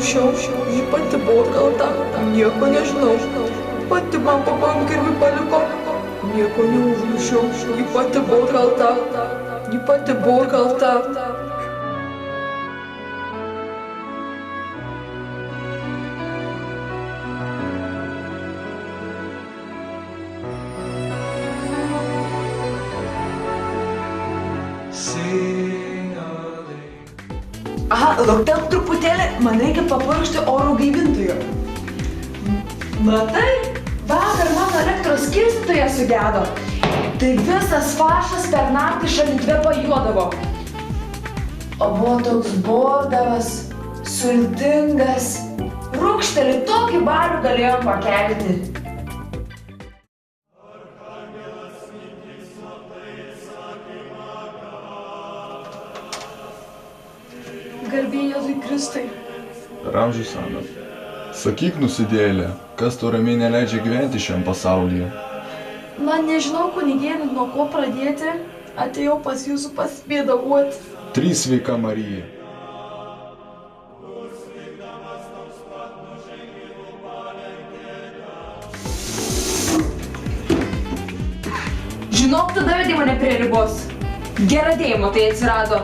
užmušiau, ji pati buvo kalta, nieko nežinau. Pati man pabankirvi paliko, nieko neužmušiau, ji pati buvo kalta, ji pati buvo kalta. Aha, lauktelk truputėlį, man reikia papurkšti oro gaivintojo. Matai, vakar mano elektros skirstytojas sugedo. Tai visas fašas per naktį šaldytuve pajuodavo. O buvo toks bordavas, sultingas. Rūkštelį tokį balių galėjom pakelti. Garbė Jėzui Kristai. Per amžius Ana. Sakyk, nusidėjėlė, kas tau ramiai neleidžia gyventi šiam pasaulyje? Man nežinau, kunigėli, nuo ko pradėti, atėjau pas jūsų paspėdavoti. 3 sveika Marija. Žinok, tu davedai mane prie ribos. Geradėjimo tai atsirado.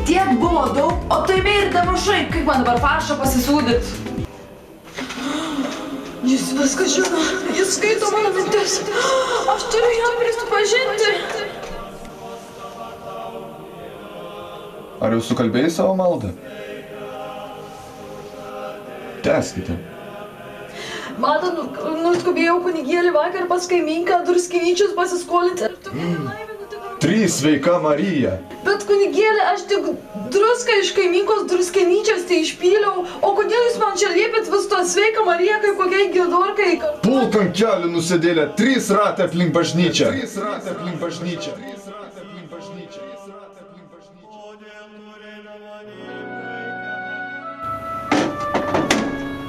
Tiek buvo daug, o tu ėmė ir damušai, kaip man dabar faršą pasisūdyt. Jis viską žino, jis skaito mano mintis. Aš turiu jam prisipažinti. Ar jau sukalbėjai savo maldą? Tęskite. Matot, nuskubėjau kunigėlį vakar pas kaimynką druskinyčius pasiskolinti. 3 sveika Marija. Bet kunigėlį, aš tik druską iš kaimynkos druskinyčios tai išpyliau. O kodėl jūs man čia liepėt vis to sveika Marija kaip kokiai gildorkai? Pulk ant kelių, nusidėlė, 3 ratai aplink bažnyčią. 3 ratai aplink bažnyčią.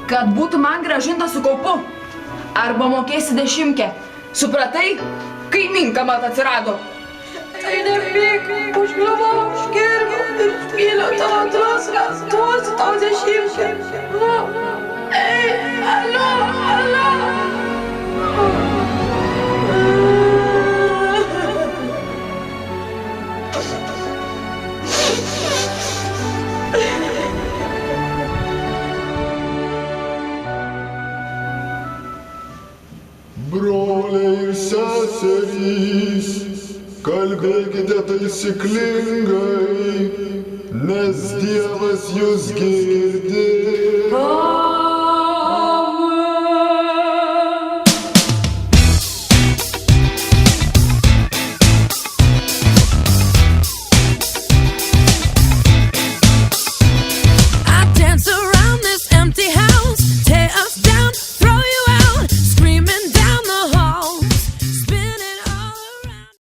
Kad būtų man grąžinta su kaupu. Arba mokėsi 10. Supratai? Kaimynka man atsirado. Tai nepyk, užkliuvau, užkirmiau ir išpyliau tavo druską, duosiu tau 10. Nu, ei, alio, alio. Broliai ir seserys, kalbėkite taisyklingai, nes Dievas jūs girdi.